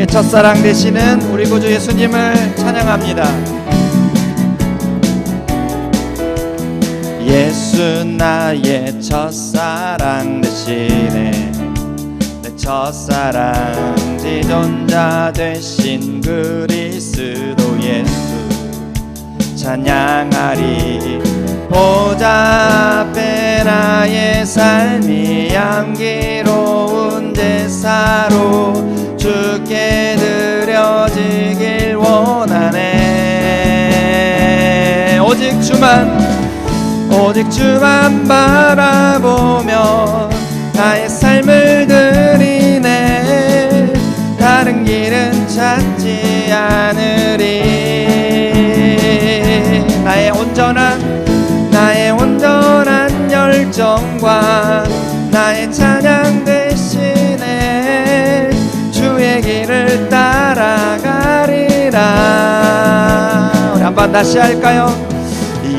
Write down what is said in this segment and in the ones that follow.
우리의 첫사랑 되시는 우리 구주 예수님을 찬양합니다. 예수 나의 첫사랑 되시네. 내 첫사랑 지존자 되신 그리스도 예수 찬양하리. 보좌 앞에 나의 삶이 향기로운 제사로 주께 드려지길 원하네. 오직 주만 바라보며 나의 삶을 드리네. 다른 길은 찾지 않으리. 나의 온전한 열정과 나의 찬양 대신에 주의 길을 따라가리라. 우리 한번 다시 할까요?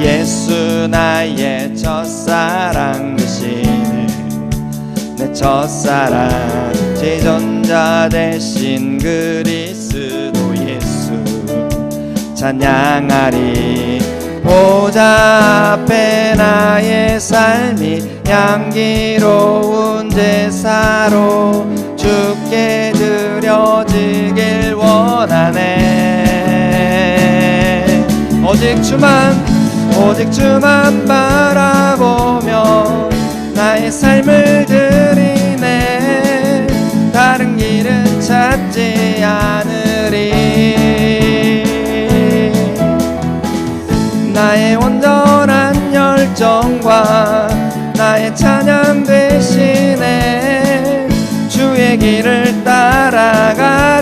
예수 나의 첫사랑 되시네. 내 첫사랑 지존자 되신 그리스도 예수 찬양하리. 보좌 앞에 나의 삶이 향기로운 제사로 주께 드려지길 원하네. 오직 주만 바라보며 나의 삶을 드리네. 다른 길은 찾지 않으리. 나의 온전한 열정과 나의 찬양 대신에 주의 길을 따라가리라.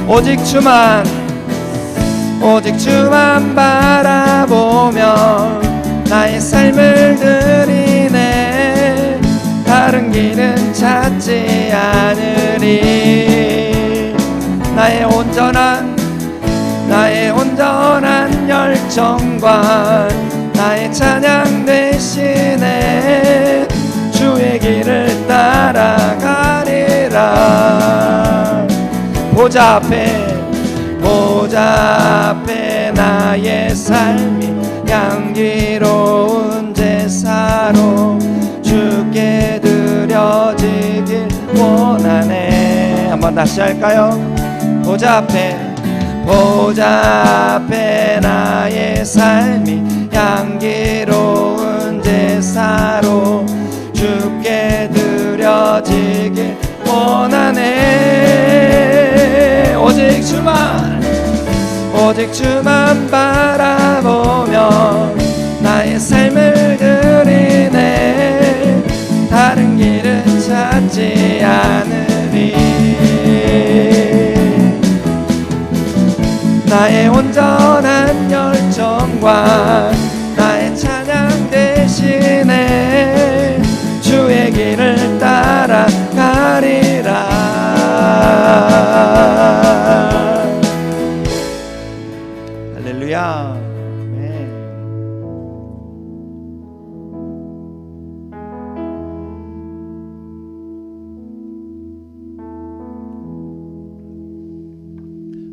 오직 주만 바라보며 나의 삶을 드리네. 다른 길은 찾지 않으리. 나의 온전한 열정과 나의 찬양 대신에 주의 길을 따라가리라. 보좌 앞에 나의 삶이 향기로운 제사로 주께 드려지길 원하네. 한번 다시 할까요? 보좌 앞에 나의 삶이 향기로운 제사로 주께 드려지길 원하네. 오직 주만 바라보며 나의 삶을 드리네. 다른 길은 찾지 않으리. 나의 온전한 열정과 나의 찬양 대신에 주의 길을 따라가리라. 할렐루야.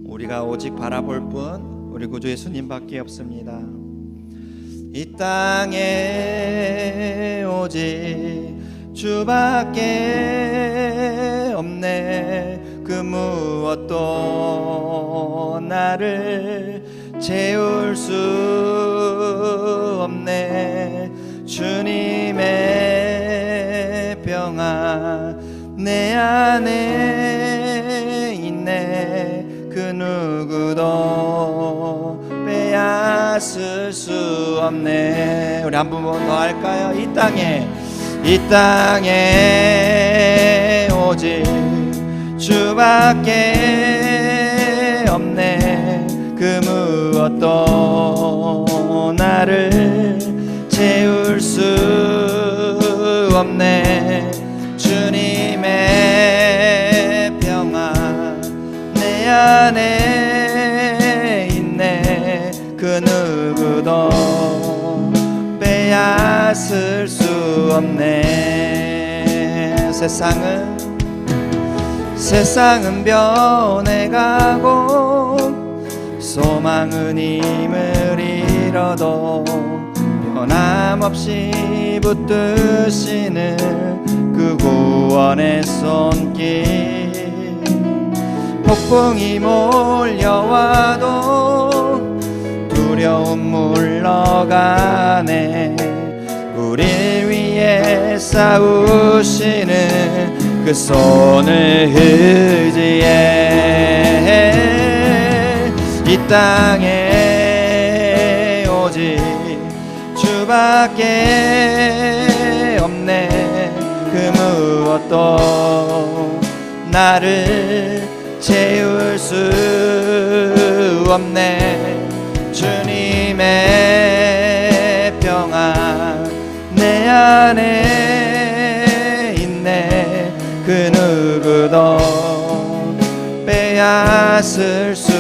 우리가 오직 바라볼 분 우리 구주 예수님밖에 없습니다. 이 땅에 오직 주밖에 없네. 그 무엇도 나를 채울 수 없네. 주님의 평화 내 안에 있네. 그 누구도 빼앗을 수 없네. 우리 한 번 더 할까요? 이 땅에 오직 주밖에 없네. 그 무엇도 나를 채울 수 없네. 주님의 평화 내 안에 있네. 그 누구도 빼앗을 수 없네. 세상은 세상은 변해가고 소망은 힘을 잃어도 변함없이 붙드시는 그 구원의 손길. 폭풍이 몰려와도 두려움 물러가네. 우리 위해 싸우시는 그 손을 의지해 이 땅에 오직 주밖에 없네. 그 무엇도 나를 채울 수 없네. 주님의 평안 내 안에 있네. 그 누구도 빼앗을 수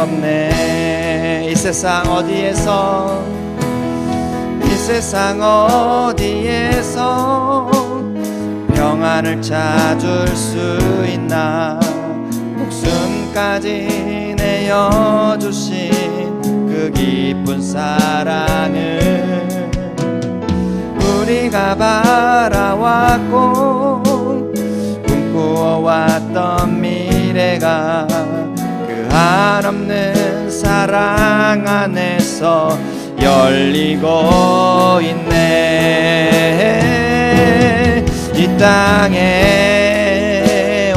없네. 이 세상 어디에서 평안을 찾을 수 있나. 목숨까지 내어주신 그 깊은 사랑을 우리가 바라왔고 꿈꾸어왔던 미래가 그 한없는 사랑 안에서 열리고 있네. 이 땅에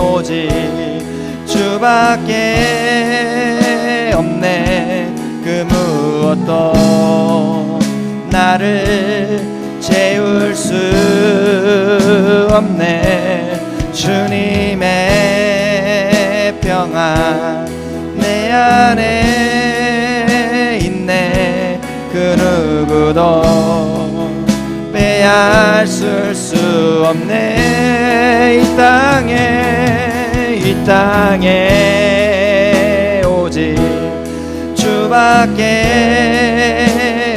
오직 주밖에 없네. 그 무엇도 나를 채울 수 없네. 주님의 평안 내 안에 있네. 그 누구도 빼앗을 수 없네. 이 땅에 오직 주밖에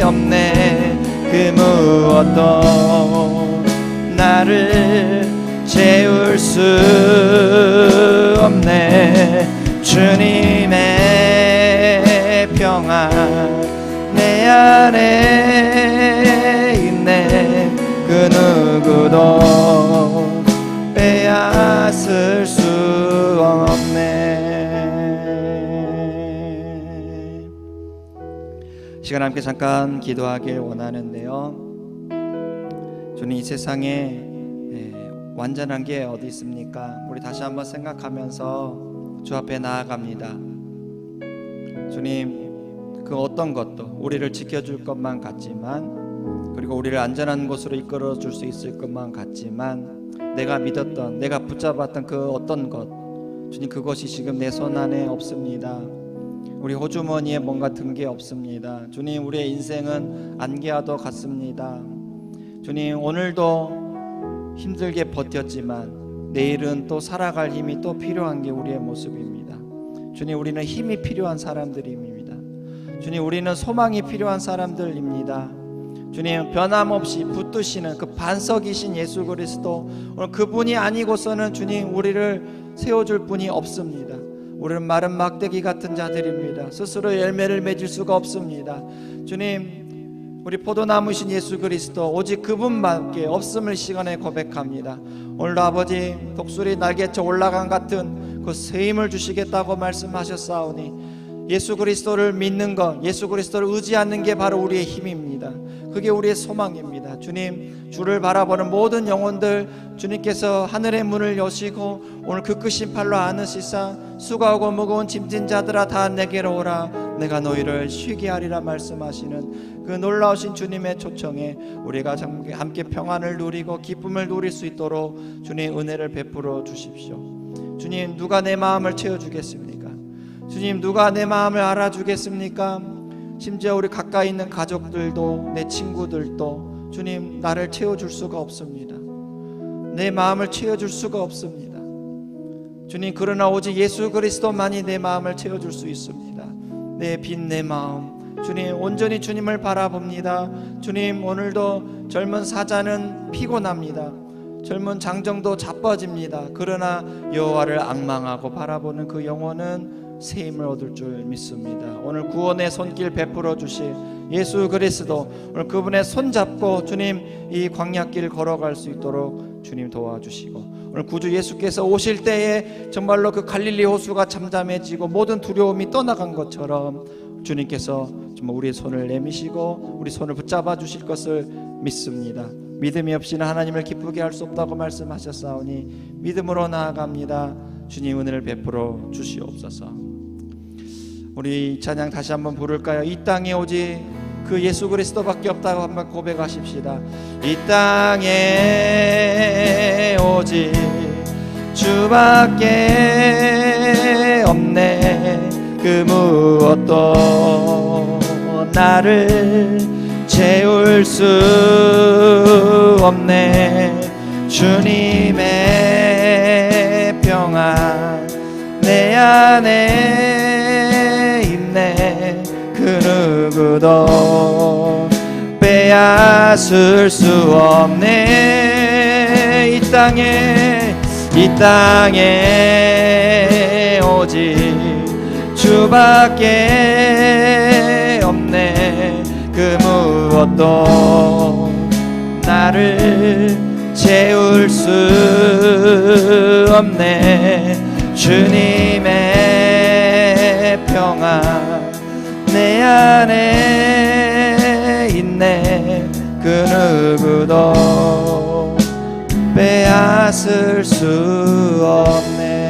없네. 그 무엇도 나를 채울 수 없네. 주님의 평안 내 안에 있네. 그 누구도 빼앗을 수 없네. 시간 함께 잠깐 기도하길 원하는데요. 주님, 이 세상에 완전한 게 어디 있습니까? 우리 다시 한번 생각하면서 주 앞에 나아갑니다. 주님, 그 어떤 것도 우리를 지켜줄 것만 같지만, 그리고 우리를 안전한 곳으로 이끌어 줄 수 있을 것만 같지만, 내가 믿었던, 내가 붙잡았던 그 어떤 것, 주님, 그것이 지금 내 손 안에 없습니다. 우리 호주머니에 뭔가 든 게 없습니다. 주님, 우리의 인생은 안개와도 같습니다. 주님, 오늘도 힘들게 버텼지만 내일은 또 살아갈 힘이 또 필요한 게 우리의 모습입니다. 주님, 우리는 힘이 필요한 사람들입니다. 주님, 우리는 소망이 필요한 사람들입니다. 주님, 변함없이 붙드시는 그 반석이신 예수 그리스도, 오늘 그분이 아니고서는 주님, 우리를 세워줄 분이 없습니다. 우리는 마른 막대기 같은 자들입니다. 스스로 열매를 맺을 수가 없습니다. 주님, 우리 포도나무신 예수 그리스도, 오직 그분밖에 없음을 시간에 고백합니다. 오늘도 아버지, 독수리 날개쳐 올라간 같은 그 새 힘을 주시겠다고 말씀하셨사오니, 예수 그리스도를 믿는 것, 예수 그리스도를 의지하는 게 바로 우리의 힘입니다. 그게 우리의 소망입니다. 주님, 주를 바라보는 모든 영혼들, 주님께서 하늘의 문을 여시고 오늘 그 크신 팔로 안으시사 수고하고 무거운 짐진 자들아 다 내게로 오라, 내가 너희를 쉬게 하리라 말씀하시는 그 놀라우신 주님의 초청에 우리가 함께 평안을 누리고 기쁨을 누릴 수 있도록 주님 은혜를 베풀어 주십시오. 주님, 누가 내 마음을 채워주겠습니까? 주님, 누가 내 마음을 알아주겠습니까? 심지어 우리 가까이 있는 가족들도, 내 친구들도 주님, 나를 채워줄 수가 없습니다. 내 마음을 채워줄 수가 없습니다. 주님, 그러나 오직 예수 그리스도만이 내 마음을 채워줄 수 있습니다. 내 빈 내 마음, 주님, 온전히 주님을 바라봅니다. 주님, 오늘도 젊은 사자는 피곤합니다. 젊은 장정도 자빠집니다. 그러나 여호와를 앙망하고 바라보는 그 영혼은 새 힘을 얻을 줄 믿습니다. 오늘 구원의 손길 베풀어 주실 예수 그리스도, 오늘 그분의 손잡고 주님 이 광야길 걸어갈 수 있도록 주님 도와주시고, 오늘 구주 예수께서 오실 때에 정말로 그 갈릴리 호수가 잠잠해지고 모든 두려움이 떠나간 것처럼 주님께서 정말 우리의 손을 내미시고 우리 손을 붙잡아 주실 것을 믿습니다. 믿음이 없이는 하나님을 기쁘게 할 수 없다고 말씀하셨사오니 믿음으로 나아갑니다. 주님 은혜를 베풀어 주시옵소서. 우리 찬양 다시 한번 부를까요? 이 땅에 오직 그 예수 그리스도밖에 없다고 한번 고백하십시다. 이 땅에 오직 주밖에 없네. 그 무엇도 나를 채울 수 없네. 주님의 평안 내 안에 있네. 그 누구도 빼앗을 수 없네. 이 땅에 오직 주밖에 없네. 그 무엇도 나를 채울 수 없네. 주님의 평안 내 안에 있네. 그 누구도 빼앗을 수 없네.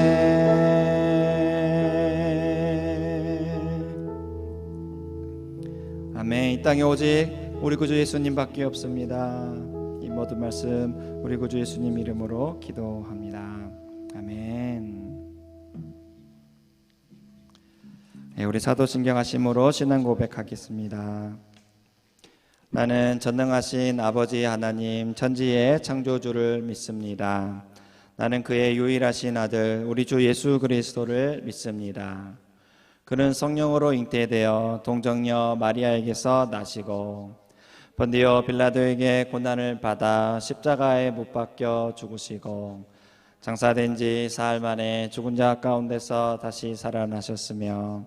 아멘. 이 땅에 오직 우리 구주 예수님밖에 없습니다. 이 모든 말씀 우리 구주 예수님 이름으로 기도합니다. 아멘. 네, 우리 사도신경 하심으로 신앙 고백하겠습니다. 나는 전능하신 아버지 하나님 천지의 창조주를 믿습니다. 나는 그의 유일하신 아들 우리 주 예수 그리스도를 믿습니다. 그는 성령으로 잉태되어 동정녀 마리아에게서 나시고 번디오 빌라도에게 고난을 받아 십자가에 못 박혀 죽으시고 장사된 지 사흘 만에 죽은 자 가운데서 다시 살아나셨으며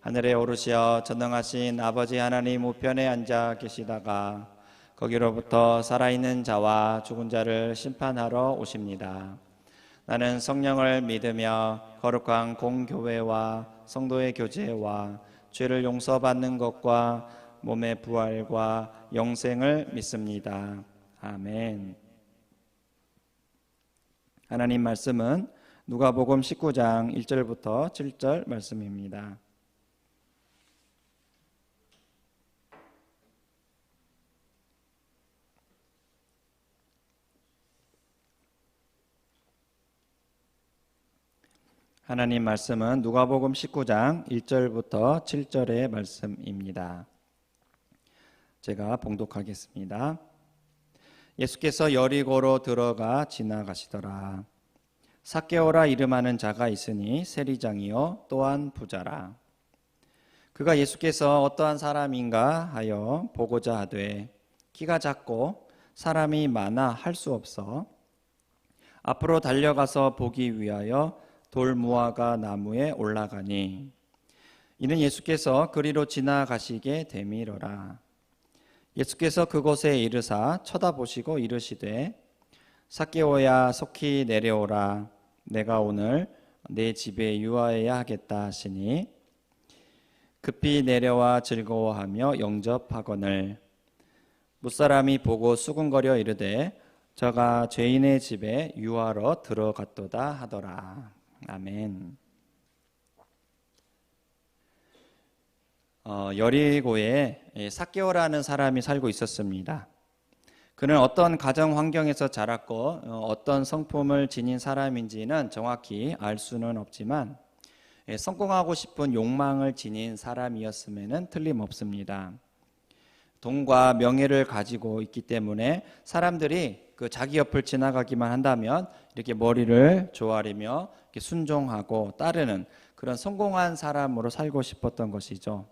하늘에 오르시어 전능하신 아버지 하나님 우편에 앉아 계시다가 거기로부터 살아있는 자와 죽은 자를 심판하러 오십니다. 나는 성령을 믿으며 거룩한 공교회와 성도의 교제와 죄를 용서받는 것과 몸의 부활과 영생을 믿습니다. 아멘. 하나님 말씀은 누가복음 19장 1절부터 7절 말씀입니다. 하나님 말씀은 누가복음 19장 1절부터 7절의 말씀입니다. 제가 봉독하겠습니다. 예수께서 여리고로 들어가 지나가시더라. 삭개오라 이름하는 자가 있으니 세리장이요 또한 부자라. 그가 예수께서 어떠한 사람인가 하여 보고자 하되 키가 작고 사람이 많아 할 수 없어 앞으로 달려가서 보기 위하여 돌무화과 나무에 올라가니 이는 예수께서 그리로 지나가시게 되미러라. 예수께서 그곳에 이르사 쳐다보시고 이르시되 삭개오야 속히 내려오라. 내가 오늘 내 집에 유하여야 하겠다 하시니 급히 내려와 즐거워하며 영접하거늘 무사람이 보고 수군거려 이르되 저가 죄인의 집에 유하러 들어갔도다 하더라. 아멘. 여리고에 삭개오라는 사람이 살고 있었습니다. 그는 어떤 가정 환경에서 자랐고 어떤 성품을 지닌 사람인지는 정확히 알 수는 없지만 성공하고 싶은 욕망을 지닌 사람이었음에는 틀림없습니다. 돈과 명예를 가지고 있기 때문에 사람들이 그 자기 옆을 지나가기만 한다면 이렇게 머리를 조아리며 이렇게 순종하고 따르는 그런 성공한 사람으로 살고 싶었던 것이죠.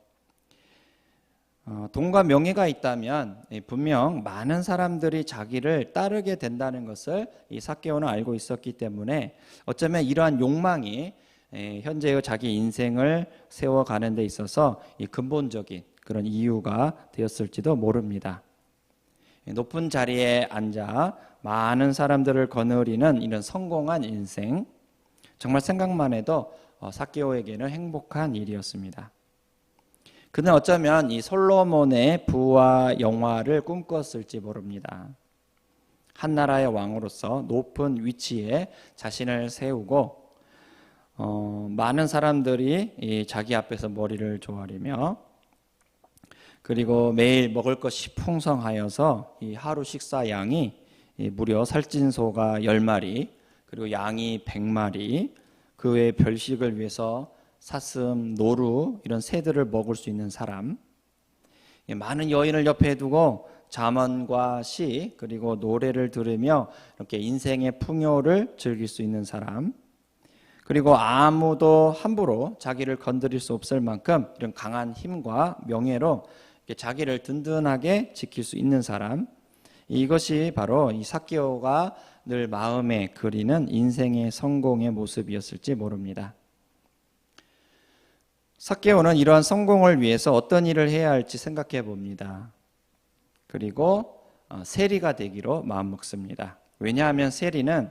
돈과 명예가 있다면 분명 많은 사람들이 자기를 따르게 된다는 것을 이 삭개오는 알고 있었기 때문에 어쩌면 이러한 욕망이 현재의 자기 인생을 세워가는 데 있어서 이 근본적인 그런 이유가 되었을지도 모릅니다. 높은 자리에 앉아 많은 사람들을 거느리는 이런 성공한 인생, 정말 생각만 해도 삭개오에게는 행복한 일이었습니다. 그는 어쩌면 이 솔로몬의 부와 영화를 꿈꿨을지 모릅니다. 한 나라의 왕으로서 높은 위치에 자신을 세우고 많은 사람들이 자기 앞에서 머리를 조아리며, 그리고 매일 먹을 것이 풍성하여서 이 하루 식사 양이 무려 살찐소가 10마리, 그리고 양이 100마리, 그 외에 별식을 위해서 사슴, 노루 이런 새들을 먹을 수 있는 사람, 많은 여인을 옆에 두고 잠언과 시 그리고 노래를 들으며 이렇게 인생의 풍요를 즐길 수 있는 사람, 그리고 아무도 함부로 자기를 건드릴 수 없을 만큼 이런 강한 힘과 명예로 자기를 든든하게 지킬 수 있는 사람, 이것이 바로 이 삭개오가 늘 마음에 그리는 인생의 성공의 모습이었을지 모릅니다. 삭개오는 이러한 성공을 위해서 어떤 일을 해야 할지 생각해 봅니다. 그리고 세리가 되기로 마음먹습니다. 왜냐하면 세리는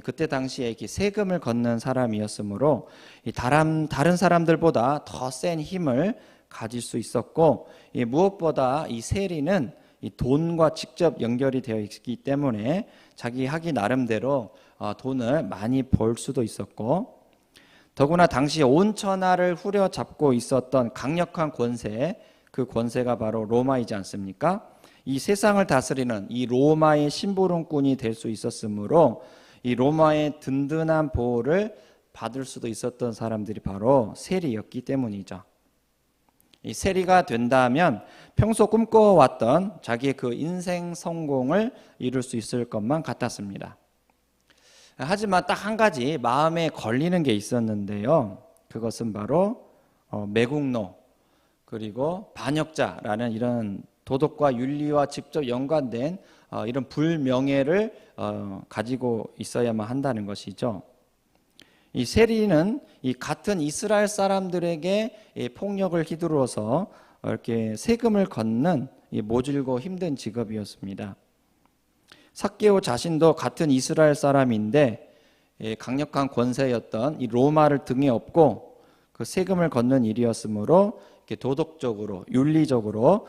그때 당시에 세금을 걷는 사람이었으므로 다른 사람들보다 더 센 힘을 가질 수 있었고, 무엇보다 이 세리는 이 돈과 직접 연결이 되어 있기 때문에 자기 하기 나름대로 돈을 많이 벌 수도 있었고, 더구나 당시 온 천하를 후려잡고 있었던 강력한 권세, 그 권세가 바로 로마이지 않습니까? 이 세상을 다스리는 이 로마의 심부름꾼이 될 수 있었으므로 이 로마의 든든한 보호를 받을 수도 있었던 사람들이 바로 세리였기 때문이죠. 이 세리가 된다면 평소 꿈꿔왔던 자기의 그 인생 성공을 이룰 수 있을 것만 같았습니다. 하지만 딱 한 가지 마음에 걸리는 게 있었는데요. 그것은 바로 매국노 그리고 반역자라는 이런 도덕과 윤리와 직접 연관된 이런 불명예를 가지고 있어야만 한다는 것이죠. 이 세리는 이 같은 이스라엘 사람들에게 폭력을 휘두르어서 이렇게 세금을 걷는 모질고 힘든 직업이었습니다. 삭개오 자신도 같은 이스라엘 사람인데 강력한 권세였던 이 로마를 등에 업고 그 세금을 걷는 일이었으므로 도덕적으로 윤리적으로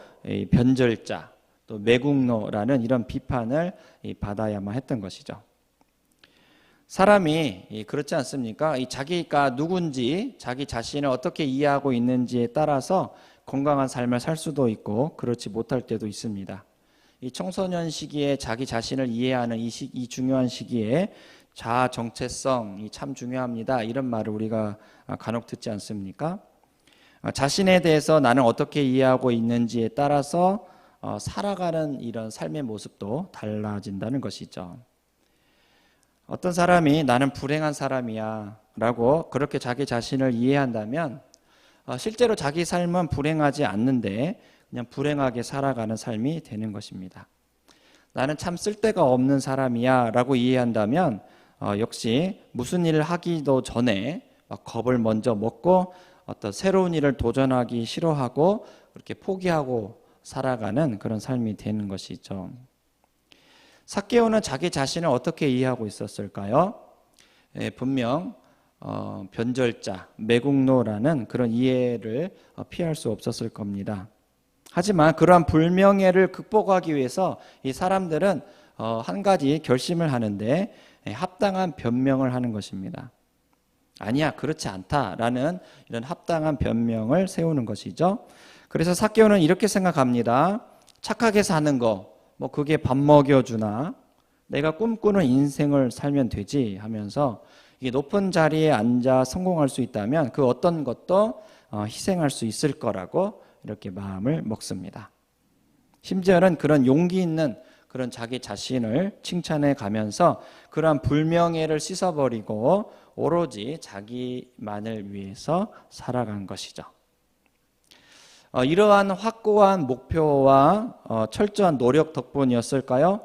변절자 또 매국노라는 이런 비판을 받아야만 했던 것이죠. 사람이 그렇지 않습니까? 자기가 누군지 자기 자신을 어떻게 이해하고 있는지에 따라서 건강한 삶을 살 수도 있고 그렇지 못할 때도 있습니다. 이 청소년 시기에 자기 자신을 이해하는 이 중요한 시기에 자아 정체성이 참 중요합니다. 이런 말을 우리가 간혹 듣지 않습니까? 자신에 대해서 나는 어떻게 이해하고 있는지에 따라서 살아가는 이런 삶의 모습도 달라진다는 것이죠. 어떤 사람이 나는 불행한 사람이야 라고 그렇게 자기 자신을 이해한다면 실제로 자기 삶은 불행하지 않는데 그냥 불행하게 살아가는 삶이 되는 것입니다. 나는 참 쓸데가 없는 사람이야 라고 이해한다면 역시 무슨 일을 하기도 전에 겁을 먼저 먹고 어떤 새로운 일을 도전하기 싫어하고 그렇게 포기하고 살아가는 그런 삶이 되는 것이죠. 삭개오는 자기 자신을 어떻게 이해하고 있었을까요? 분명 변절자, 매국노라는 그런 이해를 피할 수 없었을 겁니다. 하지만 그러한 불명예를 극복하기 위해서 이 사람들은 한 가지 결심을 하는데 합당한 변명을 하는 것입니다. 아니야, 그렇지 않다라는 이런 합당한 변명을 세우는 것이죠. 그래서 삭개오는 이렇게 생각합니다. 착하게 사는 거, 그게 밥 먹여주나? 내가 꿈꾸는 인생을 살면 되지 하면서 이게 높은 자리에 앉아 성공할 수 있다면 그 어떤 것도 희생할 수 있을 거라고 이렇게 마음을 먹습니다. 심지어는 그런 용기 있는 그런 자기 자신을 칭찬해 가면서 그러한 불명예를 씻어버리고 오로지 자기만을 위해서 살아간 것이죠. 이러한 확고한 목표와 철저한 노력 덕분이었을까요?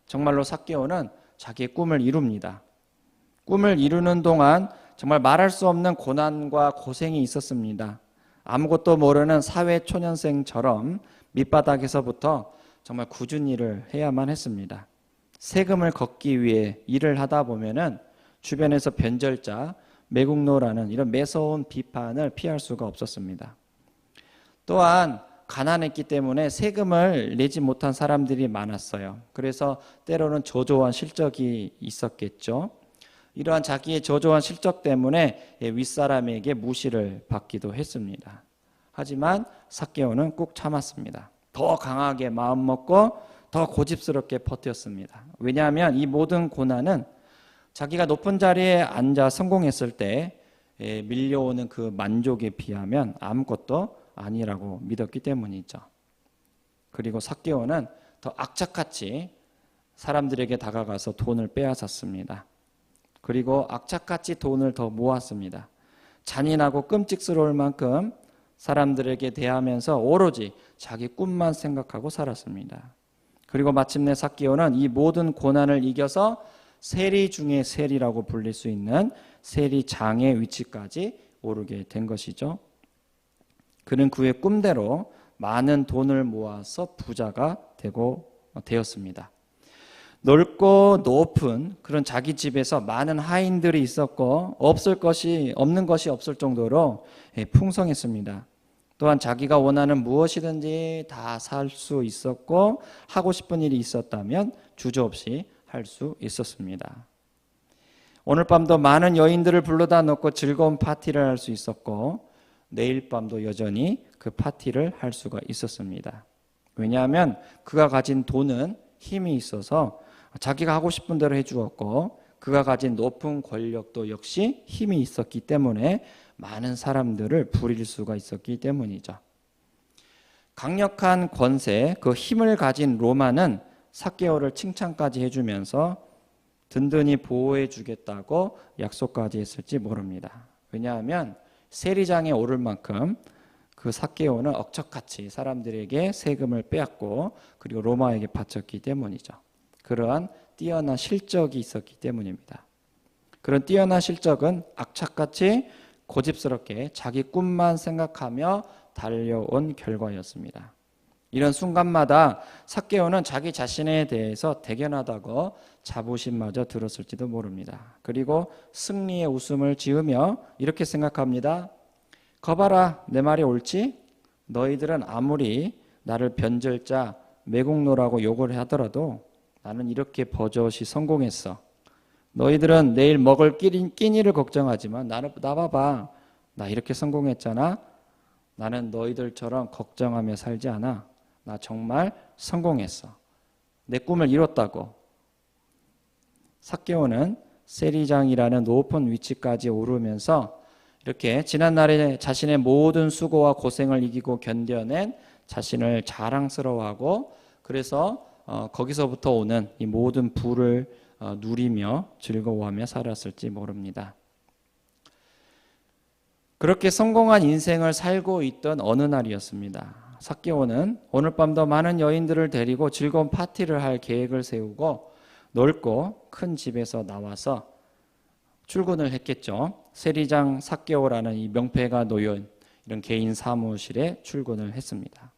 정말로 삭개오는 자기의 꿈을 이룹니다. 꿈을 이루는 동안 정말 말할 수 없는 고난과 고생이 있었습니다. 아무것도 모르는 사회 초년생처럼 밑바닥에서부터 정말 굳은 일을 해야만 했습니다. 세금을 걷기 위해 일을 하다 보면은 주변에서 변절자, 매국노라는 이런 매서운 비판을 피할 수가 없었습니다. 또한 가난했기 때문에 세금을 내지 못한 사람들이 많았어요. 그래서 때로는 저조한 실적이 있었겠죠. 이러한 자기의 저조한 실적 때문에 윗사람에게 무시를 받기도 했습니다. 하지만 삭개오는 꾹 참았습니다. 더 강하게 마음먹고 더 고집스럽게 버텼습니다. 왜냐하면 이 모든 고난은 자기가 높은 자리에 앉아 성공했을 때 밀려오는 그 만족에 비하면 아무것도 아니라고 믿었기 때문이죠. 그리고 삭개오는 더 악착같이 사람들에게 다가가서 돈을 빼앗았습니다. 그리고 악착같이 돈을 더 모았습니다. 잔인하고 끔찍스러울 만큼 사람들에게 대하면서 오로지 자기 꿈만 생각하고 살았습니다. 그리고 마침내 삭개오는 이 모든 고난을 이겨서 세리 중에 세리라고 불릴 수 있는 세리장의 위치까지 오르게 된 것이죠. 그는 그의 꿈대로 많은 돈을 모아서 부자가 되었습니다. 넓고 높은 그런 자기 집에서 많은 하인들이 있었고 없는 것이 없을 정도로 풍성했습니다. 또한 자기가 원하는 무엇이든지 다 살 수 있었고 하고 싶은 일이 있었다면 주저없이 할 수 있었습니다. 오늘 밤도 많은 여인들을 불러다 놓고 즐거운 파티를 할 수 있었고 내일 밤도 여전히 그 파티를 할 수가 있었습니다. 왜냐하면 그가 가진 돈은 힘이 있어서 자기가 하고 싶은 대로 해주었고 그가 가진 높은 권력도 역시 힘이 있었기 때문에 많은 사람들을 부릴 수가 있었기 때문이죠. 강력한 권세, 그 힘을 가진 로마는 삭개오를 칭찬까지 해주면서 든든히 보호해 주겠다고 약속까지 했을지 모릅니다. 왜냐하면 세리장에 오를 만큼 그 삭개오는 억척같이 사람들에게 세금을 빼앗고 그리고 로마에게 바쳤기 때문이죠. 그러한 뛰어난 실적이 있었기 때문입니다. 그런 뛰어난 실적은 악착같이 고집스럽게 자기 꿈만 생각하며 달려온 결과였습니다. 이런 순간마다 삭개오는 자기 자신에 대해서 대견하다고 자부심마저 들었을지도 모릅니다. 그리고 승리의 웃음을 지으며 이렇게 생각합니다. 거봐라, 내 말이 옳지? 너희들은 아무리 나를 변절자, 매국노라고 욕을 하더라도 나는 이렇게 버젓이 성공했어. 너희들은 내일 먹을 끼니를 걱정하지만 나 봐봐. 나 이렇게 성공했잖아. 나는 너희들처럼 걱정하며 살지 않아. 나 정말 성공했어. 내 꿈을 이뤘다고. 삭개오는 세리장이라는 높은 위치까지 오르면서 이렇게 지난날에 자신의 모든 수고와 고생을 이기고 견뎌낸 자신을 자랑스러워하고 그래서 거기서부터 오는 이 모든 부를 누리며 즐거워하며 살았을지 모릅니다. 그렇게 성공한 인생을 살고 있던 어느 날이었습니다. 삭개오는 오늘 밤도 많은 여인들을 데리고 즐거운 파티를 할 계획을 세우고 넓고 큰 집에서 나와서 출근을 했겠죠. 세리장 삭개오라는 이 명패가 놓인 이런 개인 사무실에 출근을 했습니다.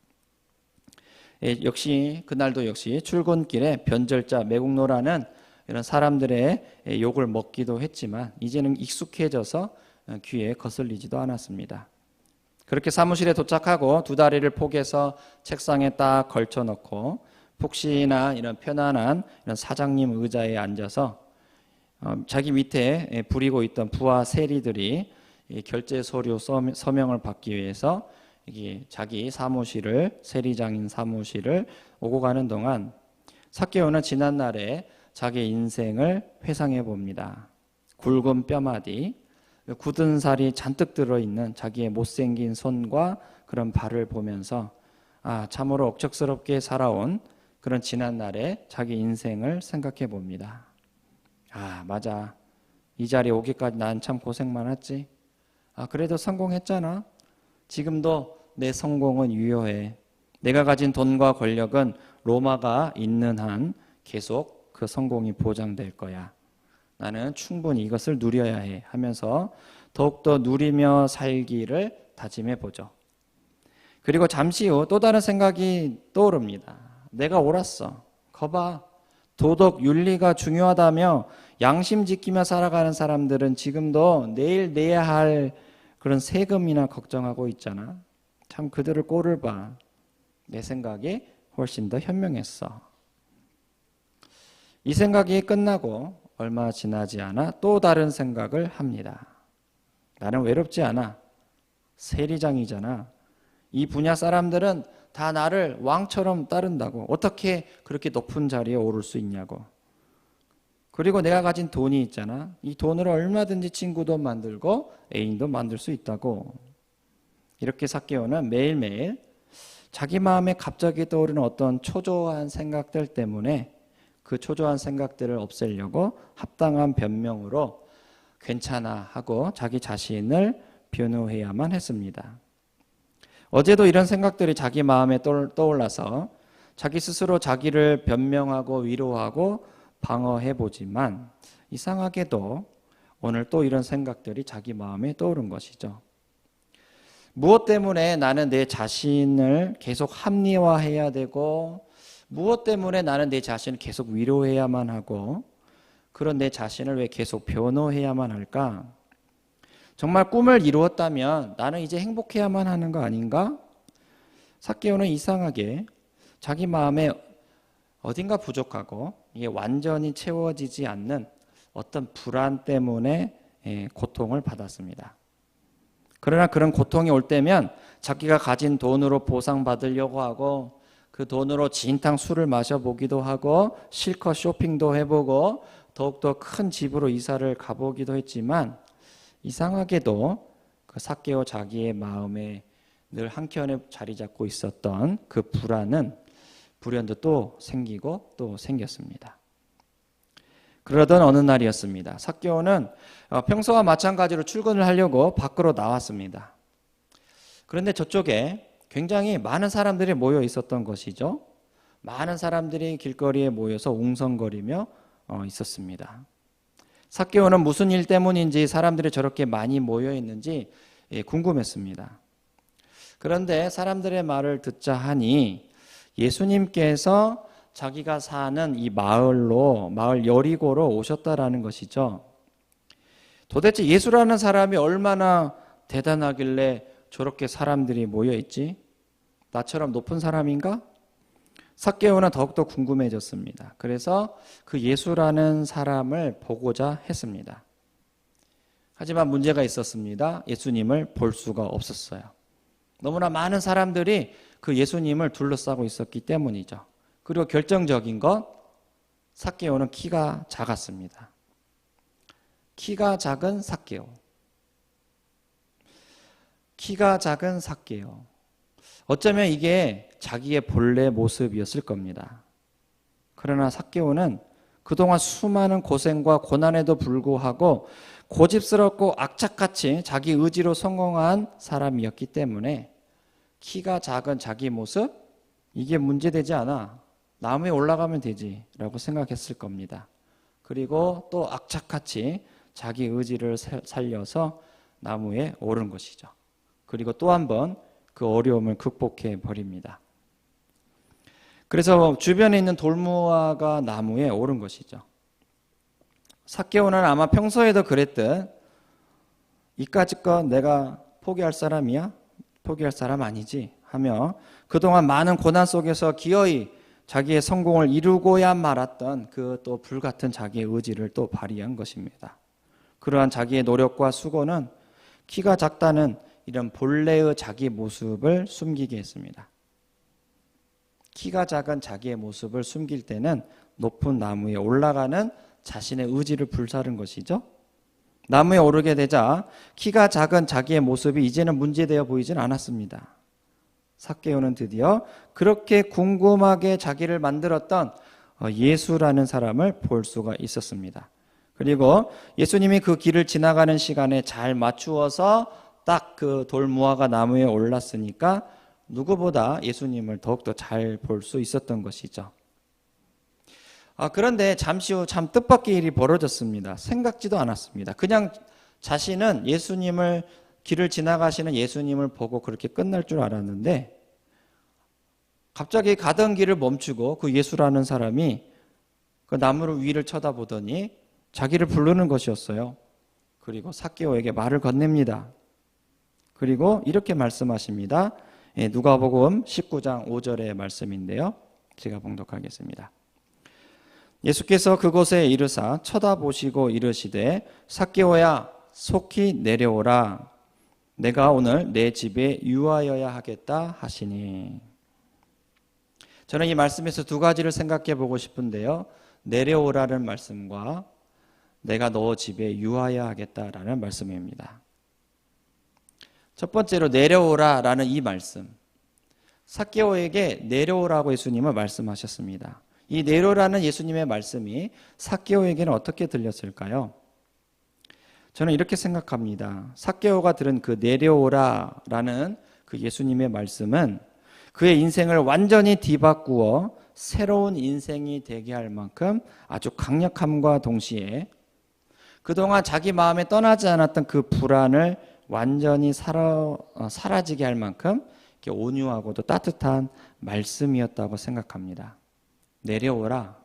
역시 그날도 역시 출근길에 변절자 매국노라는 이런 사람들의 욕을 먹기도 했지만 이제는 익숙해져서 귀에 거슬리지도 않았습니다. 그렇게 사무실에 도착하고 두 다리를 포개서 책상에 딱 걸쳐놓고 푹신한 이런 편안한 이런 사장님 의자에 앉아서 자기 밑에 부리고 있던 부하 세리들이 결제 서류 서명을 받기 위해서 자기 사무실을 세리장인 사무실을 오고 가는 동안 삭개오는 지난날에 자기 인생을 회상해 봅니다. 굵은 뼈마디, 굳은 살이 잔뜩 들어있는 자기의 못생긴 손과 그런 발을 보면서 참으로 억척스럽게 살아온 그런 지난날의 자기 인생을 생각해 봅니다. 맞아. 이 자리에 오기까지 난 참 고생 많았지. 그래도 성공했잖아. 지금도 내 성공은 유효해. 내가 가진 돈과 권력은 로마가 있는 한 계속 그 성공이 보장될 거야. 나는 충분히 이것을 누려야 해 하면서 더욱더 누리며 살기를 다짐해 보죠. 그리고 잠시 후 또 다른 생각이 떠오릅니다. 내가 옳았어. 거봐. 도덕, 윤리가 중요하다며 양심 지키며 살아가는 사람들은 지금도 내일 내야 할 그런 세금이나 걱정하고 있잖아. 참 그들을 꼴을 봐. 내 생각이 훨씬 더 현명했어. 이 생각이 끝나고 얼마 지나지 않아 또 다른 생각을 합니다. 나는 외롭지 않아. 세리장이잖아. 이 분야 사람들은 다 나를 왕처럼 따른다고. 어떻게 그렇게 높은 자리에 오를 수 있냐고. 그리고 내가 가진 돈이 있잖아. 이 돈으로 얼마든지 친구도 만들고 애인도 만들 수 있다고. 이렇게 삭개오는 매일매일 자기 마음에 갑자기 떠오르는 어떤 초조한 생각들 때문에 그 초조한 생각들을 없애려고 합당한 변명으로 괜찮아 하고 자기 자신을 변호해야만 했습니다. 어제도 이런 생각들이 자기 마음에 떠올라서 자기 스스로 자기를 변명하고 위로하고 방어해보지만 이상하게도 오늘 또 이런 생각들이 자기 마음에 떠오른 것이죠. 무엇 때문에 나는 내 자신을 계속 합리화해야 되고 무엇 때문에 나는 내 자신을 계속 위로해야만 하고 그런 내 자신을 왜 계속 변호해야만 할까? 정말 꿈을 이루었다면 나는 이제 행복해야만 하는 거 아닌가? 삭개오는 이상하게 자기 마음에 어딘가 부족하고 이게 완전히 채워지지 않는 어떤 불안 때문에 고통을 받았습니다. 그러나 그런 고통이 올 때면 자기가 가진 돈으로 보상받으려고 하고 그 돈으로 진탕 술을 마셔보기도 하고 실컷 쇼핑도 해보고 더욱더 큰 집으로 이사를 가보기도 했지만 이상하게도 그 삭개오 자기의 마음에 늘 한켠에 자리 잡고 있었던 그 불안은 불현듯 또 생기고 또 생겼습니다. 그러던 어느 날이었습니다. 삭개오는 평소와 마찬가지로 출근을 하려고 밖으로 나왔습니다. 그런데 저쪽에 굉장히 많은 사람들이 모여 있었던 것이죠. 많은 사람들이 길거리에 모여서 웅성거리며 있었습니다. 삭개오는 무슨 일 때문인지 사람들이 저렇게 많이 모여 있는지 궁금했습니다. 그런데 사람들의 말을 듣자 하니 예수님께서 자기가 사는 이 마을 여리고로 오셨다라는 것이죠. 도대체 예수라는 사람이 얼마나 대단하길래 저렇게 사람들이 모여 있지? 나처럼 높은 사람인가? 삭개오는 더욱더 궁금해졌습니다. 그래서 그 예수라는 사람을 보고자 했습니다. 하지만 문제가 있었습니다. 예수님을 볼 수가 없었어요. 너무나 많은 사람들이 그 예수님을 둘러싸고 있었기 때문이죠. 그리고 결정적인 것, 삭개오는 키가 작았습니다. 키가 작은 삭개오. 키가 작은 삭개오. 어쩌면 이게 자기의 본래 모습이었을 겁니다. 그러나 삭개오는 그동안 수많은 고생과 고난에도 불구하고 고집스럽고 악착같이 자기 의지로 성공한 사람이었기 때문에 키가 작은 자기 모습? 이게 문제되지 않아. 나무에 올라가면 되지 라고 생각했을 겁니다. 그리고 또 악착같이 자기 의지를 살려서 나무에 오른 것이죠. 그리고 또 한 번 그 어려움을 극복해 버립니다. 그래서 주변에 있는 돌무화과 나무에 오른 것이죠. 삭개오는 아마 평소에도 그랬듯 이까짓 것 내가 포기할 사람이야? 포기할 사람 아니지 하며 그동안 많은 고난 속에서 기어이 자기의 성공을 이루고야 말았던 그 또 불같은 자기의 의지를 또 발휘한 것입니다. 그러한 자기의 노력과 수고는 키가 작다는 이런 본래의 자기 모습을 숨기게 했습니다. 키가 작은 자기의 모습을 숨길 때는 높은 나무에 올라가는 자신의 의지를 불사른 것이죠. 나무에 오르게 되자 키가 작은 자기의 모습이 이제는 문제되어 보이진 않았습니다. 삭개오는 드디어 그렇게 궁금하게 자기를 만들었던 예수라는 사람을 볼 수가 있었습니다. 그리고 예수님이 그 길을 지나가는 시간에 잘 맞추어서 딱 그 돌무화과 나무에 올랐으니까 누구보다 예수님을 더욱더 잘 볼 수 있었던 것이죠. 그런데 잠시 후 참 뜻밖의 일이 벌어졌습니다. 생각지도 않았습니다. 그냥 자신은 예수님을, 길을 지나가시는 예수님을 보고 그렇게 끝날 줄 알았는데 갑자기 가던 길을 멈추고 그 예수라는 사람이 그 나무 위를 쳐다보더니 자기를 부르는 것이었어요. 그리고 삭개오에게 말을 건넵니다. 그리고 이렇게 말씀하십니다. 누가복음 19장 5절의 말씀인데요. 제가 봉독하겠습니다. 예수께서 그곳에 이르사 쳐다보시고 이르시되 삭개오야 속히 내려오라. 내가 오늘 내 집에 유하여야 하겠다 하시니. 저는 이 말씀에서 두 가지를 생각해 보고 싶은데요. 내려오라는 말씀과 내가 너 집에 유하여야 하겠다라는 말씀입니다. 첫 번째로 내려오라라는 이 말씀. 삭개오에게 내려오라고 예수님은 말씀하셨습니다. 이 내려오라는 예수님의 말씀이 삭개오에게는 어떻게 들렸을까요? 저는 이렇게 생각합니다. 삭개오가 들은 그 내려오라라는 그 예수님의 말씀은 그의 인생을 완전히 뒤바꾸어 새로운 인생이 되게 할 만큼 아주 강력함과 동시에 그동안 자기 마음에 떠나지 않았던 그 불안을 완전히 사라지게 할 만큼 온유하고도 따뜻한 말씀이었다고 생각합니다. 내려오라.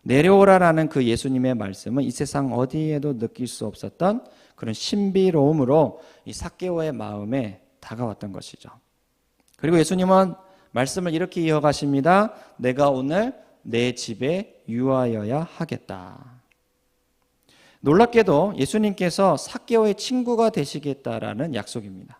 내려오라라는 그 예수님의 말씀은 이 세상 어디에도 느낄 수 없었던 그런 신비로움으로 이 삭개오의 마음에 다가왔던 것이죠. 그리고 예수님은 말씀을 이렇게 이어가십니다. 내가 오늘 내 집에 유하여야 하겠다. 놀랍게도 예수님께서 삭개오의 친구가 되시겠다라는 약속입니다.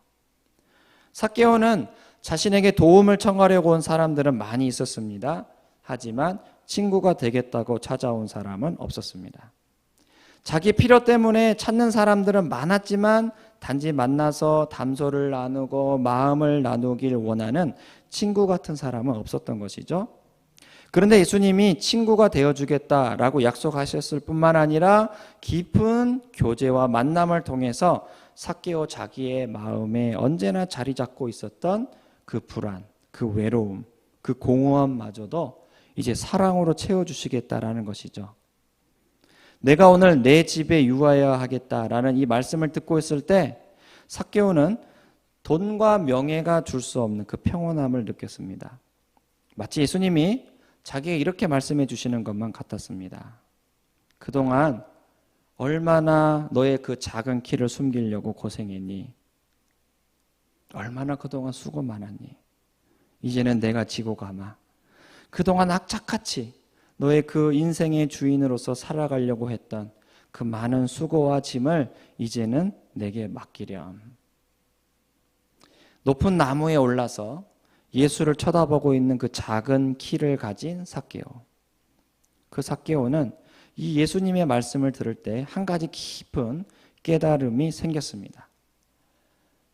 삭개오는 자신에게 도움을 청하려고 온 사람들은 많이 있었습니다. 하지만 친구가 되겠다고 찾아온 사람은 없었습니다. 자기 필요 때문에 찾는 사람들은 많았지만 단지 만나서 담소를 나누고 마음을 나누길 원하는 친구 같은 사람은 없었던 것이죠. 그런데 예수님이 친구가 되어주겠다라고 약속하셨을 뿐만 아니라 깊은 교제와 만남을 통해서 삭개오 자기의 마음에 언제나 자리 잡고 있었던 그 불안, 그 외로움, 그 공허함마저도 이제 사랑으로 채워주시겠다라는 것이죠. 내가 오늘 내 집에 유하여야 하겠다라는 이 말씀을 듣고 있을 때 삭개오는 돈과 명예가 줄 수 없는 그 평온함을 느꼈습니다. 마치 예수님이 자기에게 이렇게 말씀해 주시는 것만 같았습니다. 그동안 얼마나 너의 그 작은 키를 숨기려고 고생했니? 얼마나 그동안 수고 많았니? 이제는 내가 지고 가마. 그동안 악착같이 너의 그 인생의 주인으로서 살아가려고 했던 그 많은 수고와 짐을 이제는 내게 맡기렴. 높은 나무에 올라서 예수를 쳐다보고 있는 그 작은 키를 가진 삭개오. 그 삭개오는 이 예수님의 말씀을 들을 때 한 가지 깊은 깨달음이 생겼습니다.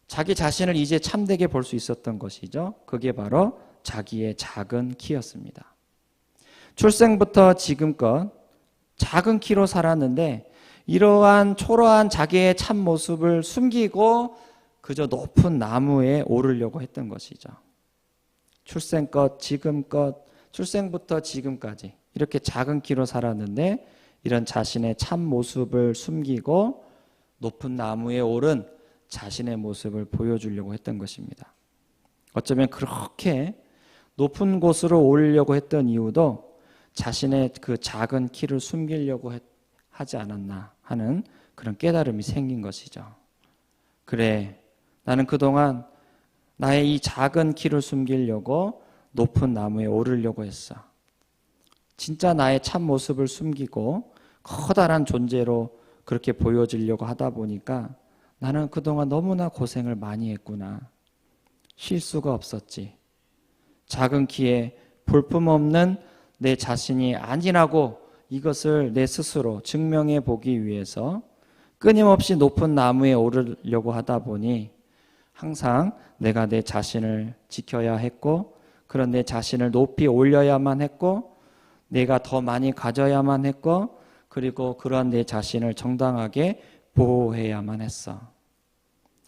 자기 자신을 이제 참되게 볼 수 있었던 것이죠. 그게 바로 자기의 작은 키였습니다. 출생부터 지금껏 작은 키로 살았는데 이러한 초라한 자기의 참모습을 숨기고 그저 높은 나무에 오르려고 했던 것이죠. 출생껏 지금껏 출생부터 지금까지 이렇게 작은 키로 살았는데 이런 자신의 참모습을 숨기고 높은 나무에 오른 자신의 모습을 보여주려고 했던 것입니다. 어쩌면 그렇게 높은 곳으로 오르려고 했던 이유도 자신의 그 작은 키를 숨기려고 하지 않았나 하는 그런 깨달음이 생긴 것이죠. 그래, 나는 그동안 나의 이 작은 키를 숨기려고 높은 나무에 오르려고 했어. 진짜 나의 참모습을 숨기고 커다란 존재로 그렇게 보여지려고 하다 보니까 나는 그동안 너무나 고생을 많이 했구나. 쉴 수가 없었지. 작은 키에 볼품없는 내 자신이 아니라고 이것을 내 스스로 증명해 보기 위해서 끊임없이 높은 나무에 오르려고 하다 보니 항상 내가 내 자신을 지켜야 했고 그런 내 자신을 높이 올려야만 했고 내가 더 많이 가져야만 했고 그리고 그런 내 자신을 정당하게 보호해야만 했어.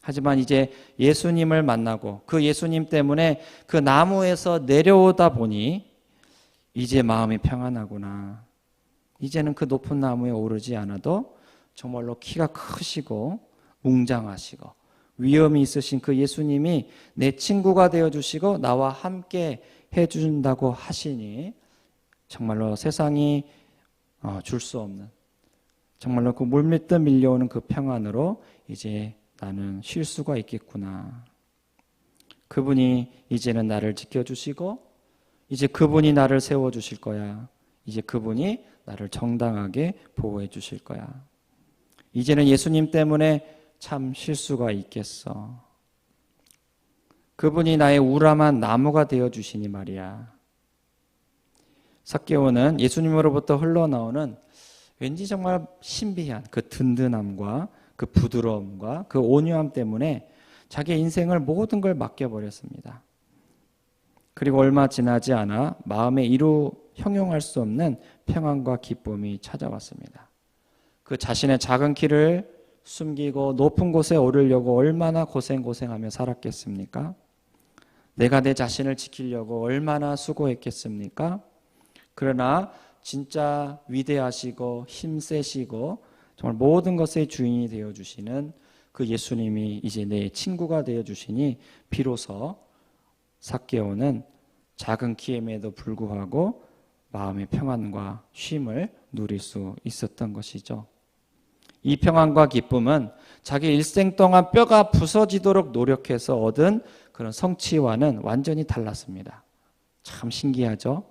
하지만 이제 예수님을 만나고 그 예수님 때문에 그 나무에서 내려오다 보니 이제 마음이 평안하구나. 이제는 그 높은 나무에 오르지 않아도 정말로 키가 크시고 웅장하시고 위엄이 있으신 그 예수님이 내 친구가 되어주시고 나와 함께 해준다고 하시니 정말로 세상이 줄 수 없는 정말로 그 물밀듯 밀려오는 그 평안으로 이제 나는 쉴 수가 있겠구나. 그분이 이제는 나를 지켜주시고 이제 그분이 나를 세워주실 거야. 이제 그분이 나를 정당하게 보호해 주실 거야. 이제는 예수님 때문에 참 쉴 수가 있겠어. 그분이 나의 우람한 나무가 되어주시니 말이야. 삭개오는 예수님으로부터 흘러나오는 왠지 정말 신비한 그 든든함과 그 부드러움과 그 온유함 때문에 자기 인생을 모든 걸 맡겨버렸습니다. 그리고 얼마 지나지 않아 마음에 이루 형용할 수 없는 평안과 기쁨이 찾아왔습니다. 그 자신의 작은 키를 숨기고 높은 곳에 오르려고 얼마나 고생하며 살았겠습니까? 내가 내 자신을 지키려고 얼마나 수고했겠습니까? 그러나 진짜 위대하시고 힘세시고 정말 모든 것의 주인이 되어주시는 그 예수님이 이제 내 친구가 되어주시니 비로소 삭개오는 작은 키임에도 불구하고 마음의 평안과 쉼을 누릴 수 있었던 것이죠. 이 평안과 기쁨은 자기 일생 동안 뼈가 부서지도록 노력해서 얻은 그런 성취와는 완전히 달랐습니다. 참 신기하죠?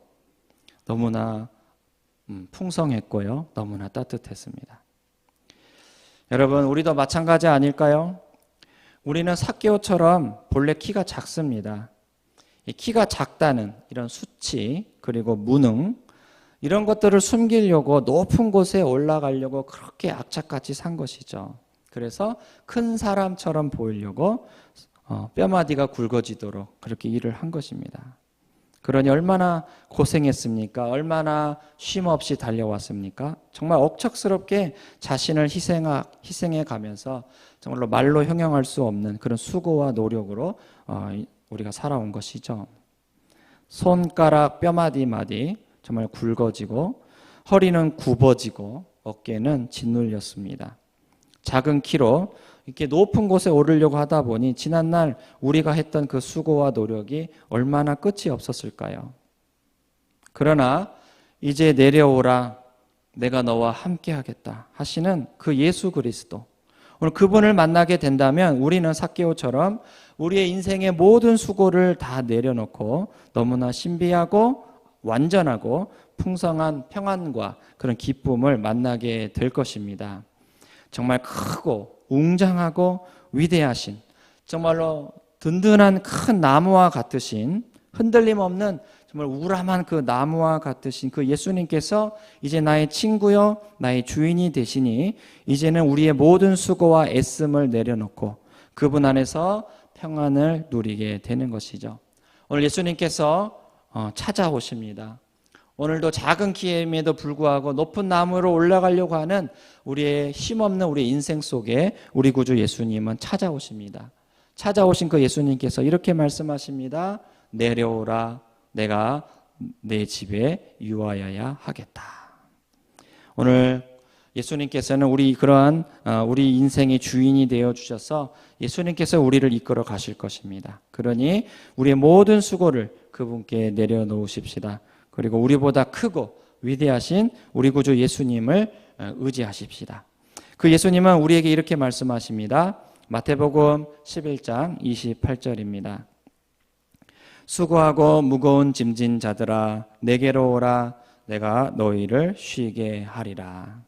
너무나 풍성했고요. 너무나 따뜻했습니다. 여러분, 우리도 마찬가지 아닐까요? 우리는 삭개오처럼 본래 키가 작습니다. 이 키가 작다는 이런 수치 그리고 무능 이런 것들을 숨기려고 높은 곳에 올라가려고 그렇게 악착같이 산 것이죠. 그래서 큰 사람처럼 보이려고 뼈마디가 굵어지도록 그렇게 일을 한 것입니다. 그러니 얼마나 고생했습니까? 얼마나 쉼 없이 달려왔습니까? 정말 억척스럽게 자신을 희생해 가면서 정말로 말로 형용할 수 없는 그런 수고와 노력으로 우리가 살아온 것이죠. 손가락 뼈마디 정말 굵어지고 허리는 굽어지고 어깨는 짓눌렸습니다. 작은 키로 이렇게 높은 곳에 오르려고 하다 보니 지난날 우리가 했던 그 수고와 노력이 얼마나 끝이 없었을까요? 그러나 이제 내려오라 내가 너와 함께 하겠다 하시는 그 예수 그리스도 오늘 그분을 만나게 된다면 우리는 삭개오처럼 우리의 인생의 모든 수고를 다 내려놓고 너무나 신비하고 완전하고 풍성한 평안과 그런 기쁨을 만나게 될 것입니다. 정말 크고 웅장하고 위대하신 정말로 든든한 큰 나무와 같으신 흔들림 없는 정말 우람한 그 나무와 같으신 그 예수님께서 이제 나의 친구요 나의 주인이 되시니 이제는 우리의 모든 수고와 애씀을 내려놓고 그분 안에서 평안을 누리게 되는 것이죠. 오늘 예수님께서 찾아오십니다. 오늘도 작은 키임에도 불구하고 높은 나무로 올라가려고 하는 우리의 힘없는 우리 인생 속에 우리 구주 예수님은 찾아오십니다. 찾아오신 그 예수님께서 이렇게 말씀하십니다. 내려오라 내가 내 집에 유하여야 하겠다. 오늘 예수님께서는 우리 인생의 주인이 되어 주셔서 예수님께서 우리를 이끌어 가실 것입니다. 그러니 우리의 모든 수고를 그분께 내려놓으십시다. 그리고 우리보다 크고 위대하신 우리 구주 예수님을 의지하십시다. 그 예수님은 우리에게 이렇게 말씀하십니다. 마태복음 11장 28절입니다. 수고하고 무거운 짐진 자들아 내게로 오라 내가 너희를 쉬게 하리라.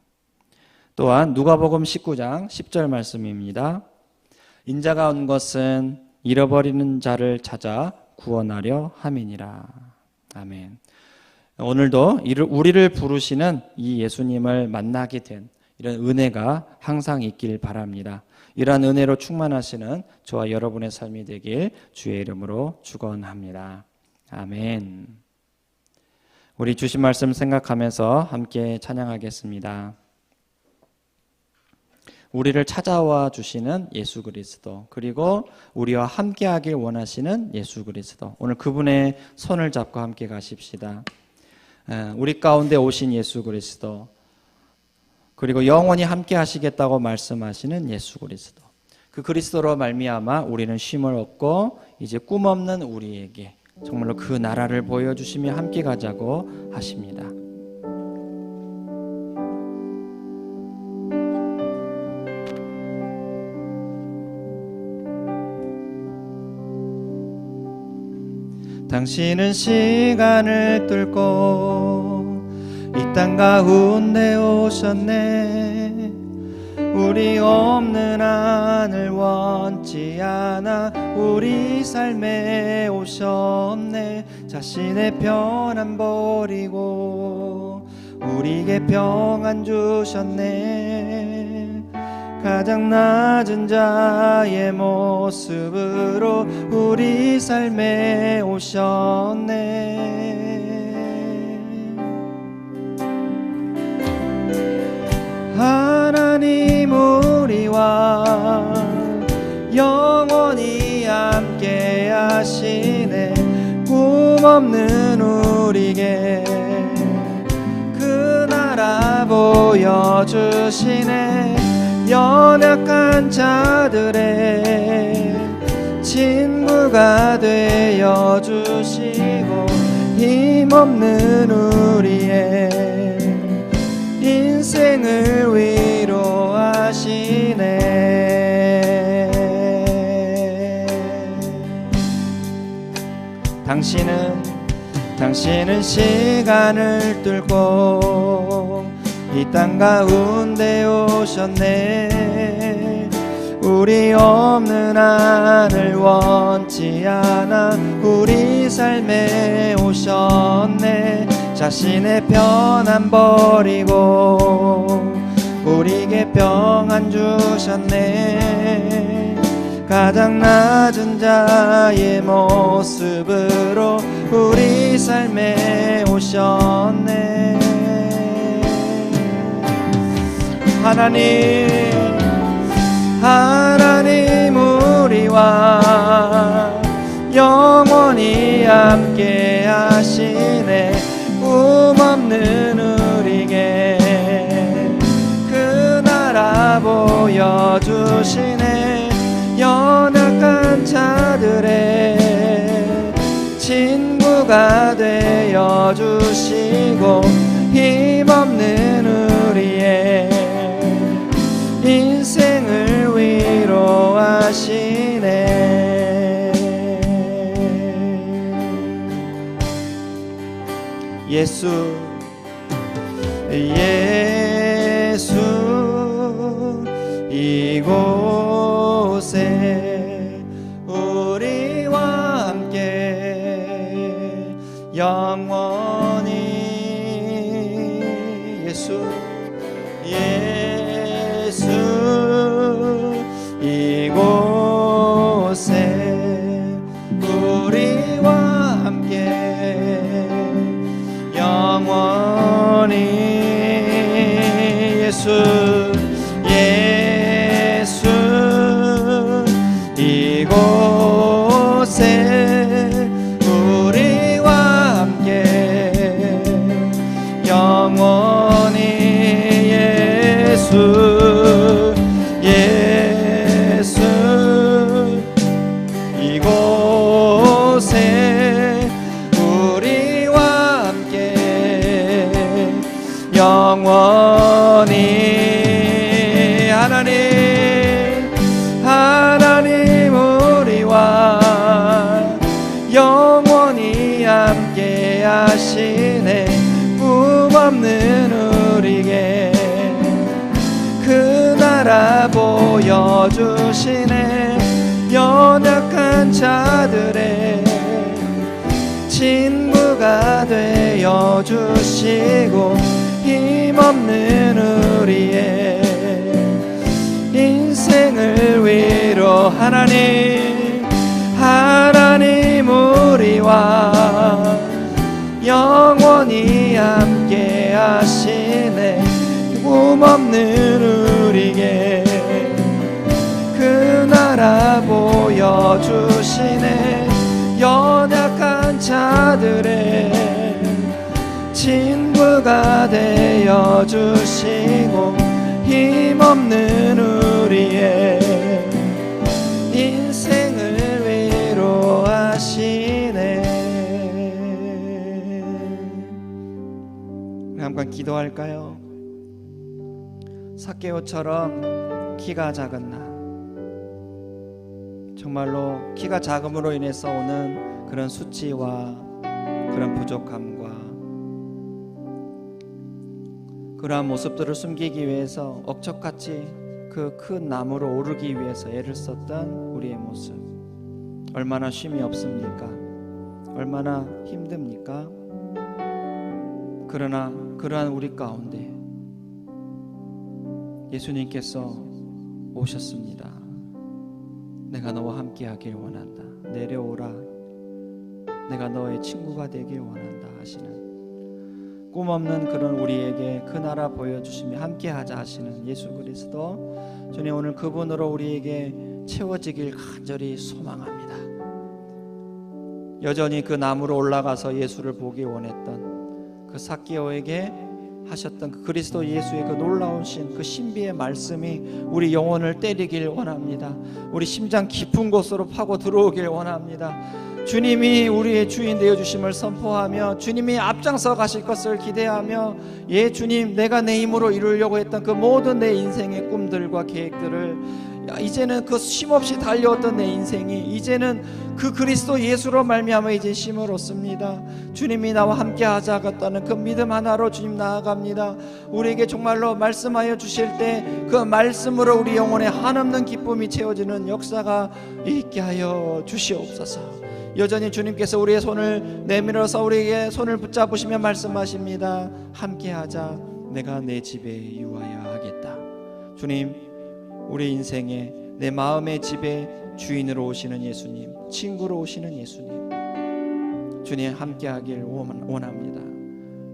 또한 누가복음 19장 10절 말씀입니다. 인자가 온 것은 잃어버리는 자를 찾아 구원하려 함이니라. 아멘. 오늘도 우리를 부르시는 이 예수님을 만나게 된 이런 은혜가 항상 있길 바랍니다. 이러한 은혜로 충만하시는 저와 여러분의 삶이 되길 주의 이름으로 축원합니다. 아멘. 우리 주신 말씀 생각하면서 함께 찬양하겠습니다. 우리를 찾아와 주시는 예수 그리스도, 그리고 우리와 함께하길 원하시는 예수 그리스도, 오늘 그분의 손을 잡고 함께 가십시다. 우리 가운데 오신 예수 그리스도, 그리고 영원히 함께 하시겠다고 말씀하시는 예수 그리스도, 그 그리스도로 말미암아 우리는 쉼을 얻고 이제 꿈없는 우리에게 정말로 그 나라를 보여주시며 함께 가자고 하십니다. 당신은 시간을 뚫고 이 땅 가운데 오셨네. 우리 없는 하늘 원치 않아 우리 삶에 오셨네. 자신의 편안 버리고 우리에게 평안 주셨네. 가장 낮은 자의 모습으로 우리 삶에 오셨네. 하나님 우리와 영원히 함께 하시네. 꿈없는 우리에게 그 나라 보여주시네. 연약한 자들의 친구가 되어주시고 힘없는 우리의 인생을 위로하시네. 당신은 시간을 뚫고 이 땅 가운데 오셨네. 우리 없는 하늘 원치 않아 우리 삶에 오셨네. 자신의 편안 버리고 우리에게 평안 주셨네. 가장 낮은 자의 모습으로 우리 삶에 오셨네. 하나님 우리와 영원히 함께 하시네. 꿈없는 우리에게 그 나라 보여주시네. 연약한 자들의 친구가 되어주시고 힘없는 우리의 인생을 위로하시네. 예수 이곳에 우리와 함께 영원히 예수 이곳에 우리와 함께 영원히 예수 이곳에 우리와 함께 영원히 예수 이곳에 우리와 함께 영원히 하나님 우리와 영원히 함께 하시네. 꿈없는 우리에게 그 나라 보여주시네. 연약한 자들의 친구가 되어주시고 힘없는 우리의 인생을 위로 하나님 우리와 영원히 함께 하시네. 꿈없는 우리에게 친구가 되어 주시고 힘없는 우리의 인생을 위로하시네. 우리 한번 기도할까요? 삭개오처럼 키가 작은 나, 정말로 키가 작음으로 인해서 오는 그런 수치와 그런 부족함과 그러한 모습들을 숨기기 위해서 억척같이 그 큰 나무로 오르기 위해서 애를 썼던 우리의 모습, 얼마나 쉼이 없습니까? 얼마나 힘듭니까? 그러나 그러한 우리 가운데 예수님께서 오셨습니다. 내가 너와 함께 하길 원한다. 내려오라. 내가 너의 친구가 되길 원한다 하시는, 꿈없는 그런 우리에게 그 나라 보여주시며 함께하자 하시는 예수 그리스도, 주님 오늘 그분으로 우리에게 채워지길 간절히 소망합니다. 여전히 그 나무로 올라가서 예수를 보기 원했던 그 삭개오에게 하셨던 그 그리스도 예수의 그 놀라우신 그 신비의 말씀이 우리 영혼을 때리길 원합니다. 우리 심장 깊은 곳으로 파고 들어오길 원합니다. 주님이 우리의 주인 되어주심을 선포하며 주님이 앞장서 가실 것을 기대하며, 예 주님, 내가 내 힘으로 이루려고 했던 그 모든 내 인생의 꿈들과 계획들을 이제는 그 쉼없이 달려왔던 내 인생이 이제는 그 그리스도 예수로 말미암아 이제 쉼을 얻습니다. 주님이 나와 함께 하자겠다는 그 믿음 하나로 주님 나아갑니다. 우리에게 정말로 말씀하여 주실 때 그 말씀으로 우리 영혼에 한없는 기쁨이 채워지는 역사가 있게 하여 주시옵소서. 여전히 주님께서 우리의 손을 내밀어서 우리에게 손을 붙잡으시며 말씀하십니다. 함께하자. 내가 내 집에 유하여 하겠다. 주님, 우리 인생에 내 마음의 집에 주인으로 오시는 예수님, 친구로 오시는 예수님, 주님 함께하길 원합니다.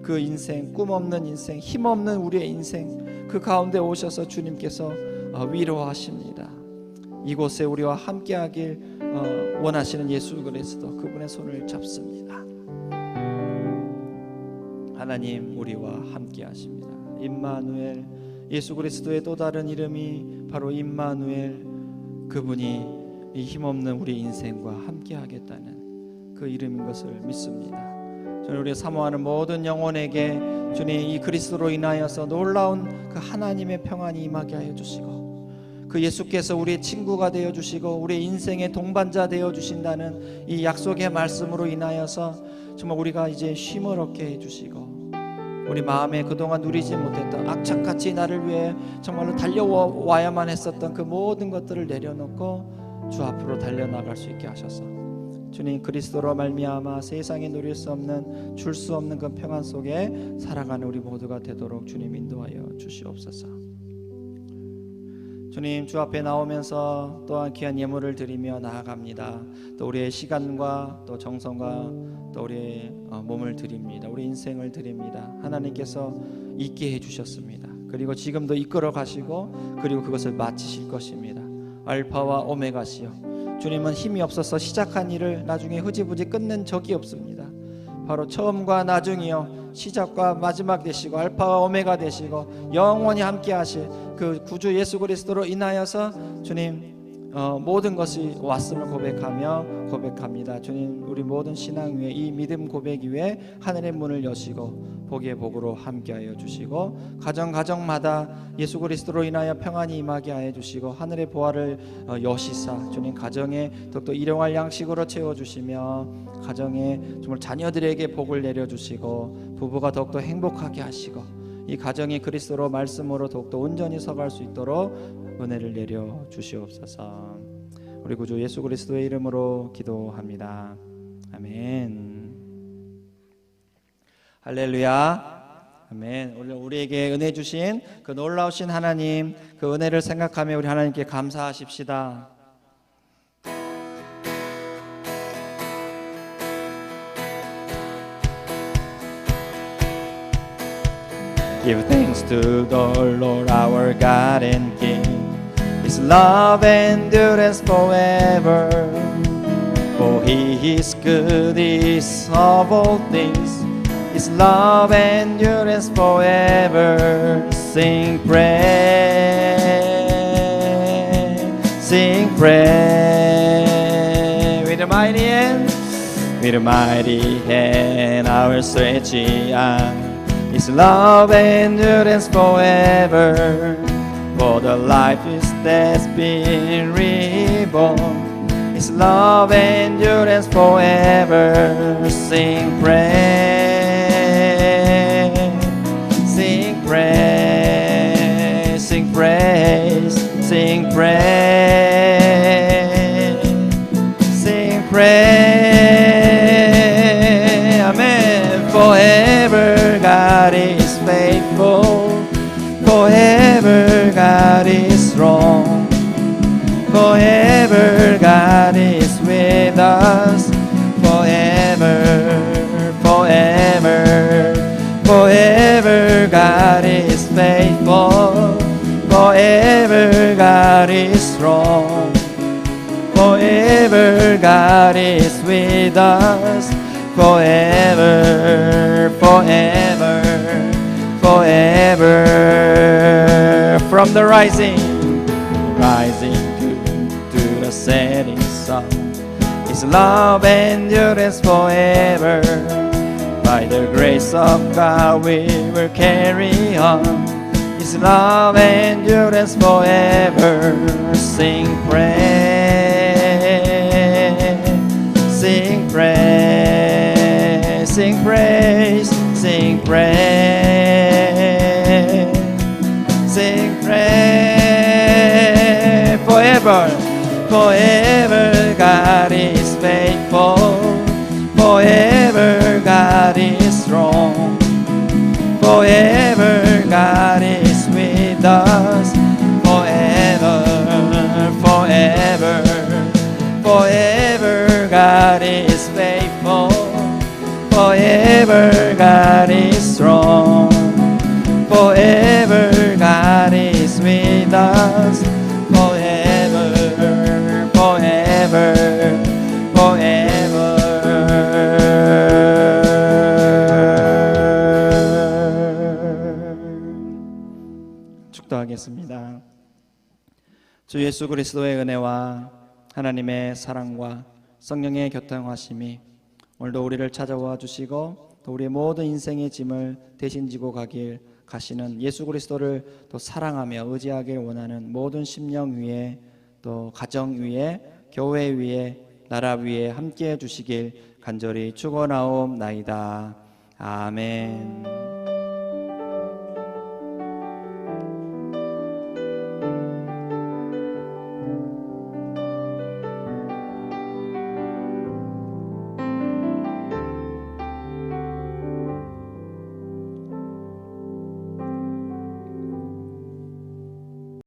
그 인생, 꿈없는 인생, 힘없는 우리의 인생, 그 가운데 오셔서 주님께서 위로하십니다. 이곳에 우리와 함께하길 원하시는 예수 그리스도, 그분의 손을 잡습니다. 하나님 우리와 함께하십니다. 임마누엘, 예수 그리스도의 또 다른 이름이 바로 임마누엘, 그분이 이 힘없는 우리 인생과 함께하겠다는 그 이름인 것을 믿습니다. 저는 우리 사모하는 모든 영혼에게 주님 이 그리스도로 인하여서 놀라운 그 하나님의 평안이 임하게 하여 주시고, 그 예수께서 우리의 친구가 되어 주시고 우리의 인생의 동반자 되어 주신다는 이 약속의 말씀으로 인하여서 정말 우리가 이제 쉼을 얻게 해 주시고, 우리 마음에 그동안 누리지 못했던 악착같이 나를 위해 정말로 달려와야만 했었던 그 모든 것들을 내려놓고 주 앞으로 달려나갈 수 있게 하셔서, 주님 그리스도로 말미암아 세상에 누릴 수 없는, 줄 수 없는 그 평안 속에 살아가는 우리 모두가 되도록 주님 인도하여 주시옵소서. 주님, 주 앞에 나오면서 또한 귀한 예물을 드리며 나아갑니다. 또 우리의 시간과 또 정성과 또 우리의 몸을 드립니다. 우리 인생을 드립니다. 하나님께서 있게 해주셨습니다. 그리고 지금도 이끌어 가시고 그리고 그것을 마치실 것입니다. 알파와 오메가시여, 주님은 힘이 없어서 시작한 일을 나중에 흐지부지 끝낸 적이 없습니다. 바로 처음과 나중이요, 시작과 마지막 되시고 알파와 오메가 되시고 영원히 함께 하실 그 구주 예수 그리스도로 인하여서 주님 모든 것이 왔음을 고백합니다. 주님, 우리 모든 신앙 위에 이 믿음 고백 위에 하늘의 문을 여시고 복의 복으로 함께하여 주시고, 가정마다 예수 그리스도로 인하여 평안이 임하게 하여 주시고 하늘의 보화를 여시사 주님 가정에 더욱더 일용할 양식으로 채워주시며 가정에 정말 자녀들에게 복을 내려주시고 부부가 더욱더 행복하게 하시고 이 가정이 그리스도로 말씀으로 더욱더 온전히 서갈 수 있도록 은혜를 내려 주시옵소서. 우리 구주 예수 그리스도의 이름으로 기도합니다. 아멘. 할렐루야. 아멘. 오늘 우리에게 은혜 주신 그 놀라우신 하나님, 그 은혜를 생각하며 우리 하나님께 감사하십시다. Give thanks to the Lord our God and King. His love endures forever. For He is good, He is of all things. His love endures forever. Sing praise, sing praise. With a mighty hand, with a mighty hand, I will stretch out. His love endures forever. For the life is that's been reborn. His love endures forever. Sing praise, sing praise, sing praise, sing praise, sing praise. Amen. Forever God is faithful. Forever God is strong. Forever God is with us. Forever, forever, forever God is faithful. Forever God is strong. Forever God is with us. Forever, forever, forever. From the rising to the setting sun, His love endures forever. By the grace of God we will carry on. His love endures forever. Sing praise, sing praise, sing praise, sing praise, sing praise. Forever, forever God is faithful. Forever God is strong. Forever God is with us. Forever, forever, forever God is faithful. Forever God is strong. Forever God is with us. Forever, forever, forever. 축도하겠습니다. 주 예수 그리스도의 은혜와 하나님의 사랑과 성령의 교통하심이 오늘도 우리를 찾아와 주시고 또 우리의 모든 인생의 짐을 대신 지고 가시는 예수 그리스도를 또 사랑하며 의지하길 원하는 모든 심령 위에 또 가정 위에 교회 위에 나라 위에 함께해 주시길 간절히 축원하옵나이다. 아멘.